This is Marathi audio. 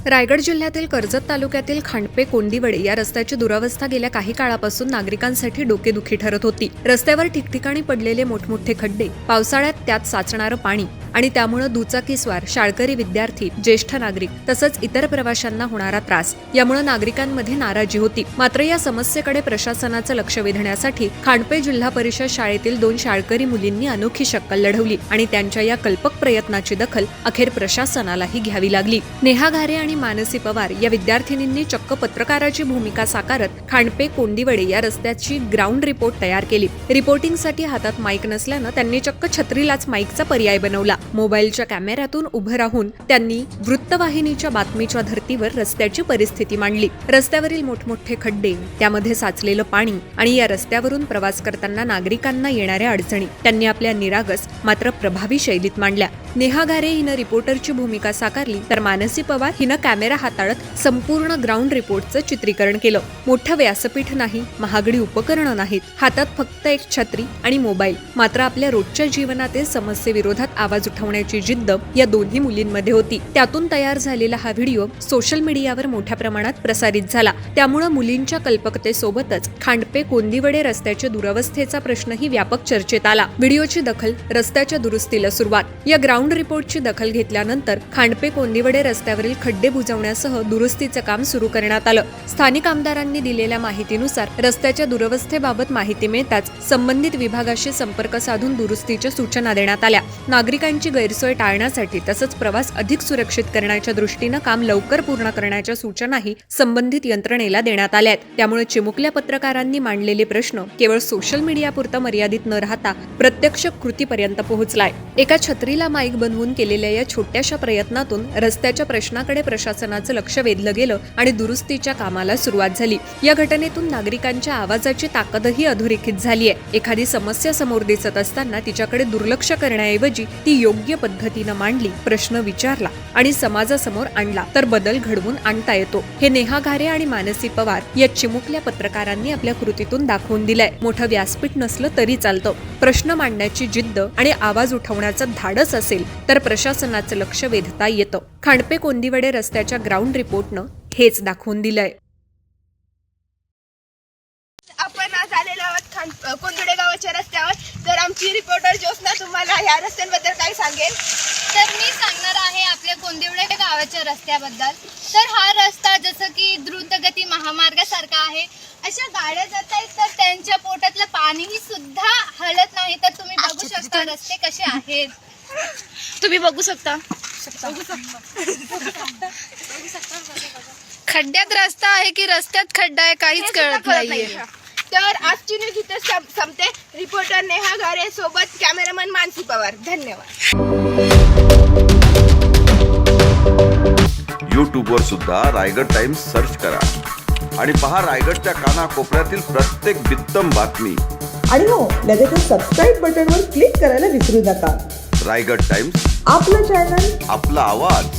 रायगड जिल्ह्यातील कर्जत तालुक्यातील खांडपे कोंडिवडे या रस्त्याची दुरावस्था गेल्या काही काळापासून नागरिकांसाठी डोकेदुखी ठरत होती। रस्त्यावर ठिकठिकाणी पडलेले मोठमोठे खड्डे, पावसाळ्यात त्यात साचणारं पाणी आणि त्यामुळे दुचाकीस्वार, शाळकरी विद्यार्थी, ज्येष्ठ नागरिक तसंच इतर प्रवाशांना होणारा त्रास यामुळे नागरिकांमध्ये नाराजी होती। मात्र या समस्येकडे प्रशासनाचं लक्ष वेधण्यासाठी खांडपे जिल्हा परिषद शाळेतील 2 शाळकरी मुलींनी अनोखी शक्कल लढवली आणि त्यांच्या या कल्पक प्रयत्नाची दखल अखेर प्रशासनालाही घ्यावी लागली। नेहा घारे आणि मानसी पवार या विद्यार्थिनींनी चक्क पत्रकाराची भूमिका साकारत खांडपे कोंडिवडे या रस्त्याची ग्राउंड रिपोर्ट तयार केली। रिपोर्टिंगसाठी हातात माईक नसल्यानं त्यांनी चक्क छत्रीलाच माईकचा पर्याय बनवला। मोबाईलच्या कॅमेऱ्यातून उभं राहून त्यांनी वृत्तवाहिनीच्या बातमीच्या धर्तीवर रस्त्याची परिस्थिती मांडली। रस्त्यावरील मोठमोठे खड्डे, त्यामध्ये साचलेलं पाणी आणि या रस्त्यावरून प्रवास करताना नागरिकांना येणाऱ्या अडचणी त्यांनी आपल्या निरागस मात्र प्रभावी शैलीत मांडल्या। नेहा घारे हिनं रिपोर्टरची भूमिका साकारली तर मानसी पवार हिनं कॅमेरा हाताळत संपूर्ण ग्राउंड रिपोर्टचं चित्रीकरण केलं। मोठं व्यासपीठ नाही, महागडी उपकरणं नाहीत, हातात फक्त एक छत्री आणि मोबाईल, मात्र आपल्या रोजच्या जीवनातील समस्येविरोधात आवाज उठवण्याची जिद्द या दोन्ही मुलींमध्ये होती। त्यातून तयार झालेला हा व्हिडिओ सोशल मीडियावर मोठ्या प्रमाणात प्रसारित झाला। त्यामुळे मुलींच्या कल्पकतेसोबतच खांडपे कोंडिवडे रस्त्याच्या दुरवस्थेचा प्रश्नही व्यापक चर्चेत आला। व्हिडिओची दखल, रस्त्याच्या दुरुस्तीला सुरुवात। या ग्राउंड रिपोर्टची दखल घेतल्यानंतर खांडपे कोंडिवडे रस्त्यावरील खड्डे बुजवण्यासह दुरुस्तीचं काम सुरू करण्यात आलं। स्थानिक आमदारांनी दिलेल्या माहितीनुसार रस्त्याच्या दुरवस्थेबाबत माहिती मिळताच संबंधित विभागाशी संपर्क साधून दुरुस्तीच्या सूचना देण्यात आल्या। नागरिकांची गैरसोय टाळण्यासाठी तसंच प्रवास अधिक सुरक्षित करण्याच्या दृष्टीनं काम लवकर पूर्ण करण्याच्या सूचनाही संबंधित यंत्रणेला देण्यात आल्या आहेत। त्यामुळे चिमुकल्या पत्रकारांनी मांडलेले प्रश्न केवळ सोशल मीडियापुरता मर्यादित न राहता प्रत्यक्ष कृतीपर्यंत पोहोचलाय। एका छत्रीला माईक बनवून केलेल्या या छोट्याशा प्रयत्नातून रस्त्याच्या प्रश्नाकडे प्रशासनाचं लक्ष वेधलं गेलं आणि दुरुस्तीच्या कामाला सुरुवात झाली। या घटनेतून नागरिकांच्या आवाजाची ताकदही अधोरेखित झाली आहे। एखादी समस्या समोर दिसत असताना तिच्याकडे दुर्लक्ष करण्याऐवजी ती योग्य पद्धतीनं मांडली, प्रश्न विचारला आणि समाजासमोर आणला तर बदल घडवून आणता येतो। हे नेहा घारे आणि मानसी पवार या चिमुकल्या पत्रकारांनी आपल्या कृतीतून दाखवून दिलंय। मोठं व्यासपीठ नसलं तरी चालतं, प्रश्न मांडण्याची जिद्द आणि आवाज उठवण्याचं धाडस असेल तर प्रशासनाचं लक्ष वेधता येतं। खांडपे कोंडिवडे रस्त्याच्या ग्राउंड रिपोर्टनं हेच दाखवून दिलंय। आपण आज आलेलो आहोत कोंडिवडे गावाच्या रस्त्यावर। तर आमची रिपोर्टर ज्योत्स्ना तुम्हाला ह्या रस्त्यांबद्दल काय सांगेल? तर मी सांगणार आहे आपल्या कोंडिवडे गावाच्या रस्त्याबद्दल। तर हा रस्ता जसं की द्रुतगती महामार्गासारखा आहे। अशा गाड्या जात आहेत तर त्यांच्या पोटातलं पाणीही सुद्धा हलत नाही। तर तुम्ही बघू शकता रस्ते कसे आहेत, तुम्ही बघू शकता। खड्ड्यात रस्ता आहे की रस्त्यात खड्डा आहे काहीच कळत नाहीये। तर आजची न्यूज इथे संपते। रिपोर्टर नेहा घारे सोबत कॅमेरामन मानसी पवार। धन्यवाद। यूट्यूबवर सुद्धा रायगड टाइम्स सर्च करा आणि पहा रायगडच्या कानाकोपऱ्यातील प्रत्येक बित्तम बातमी। आणि हो, लगेच सबस्क्राईब बटनवर क्लिक करायला विसरू नका। रायगड टाइम्स, आपलं चॅनल, आपला आवाज।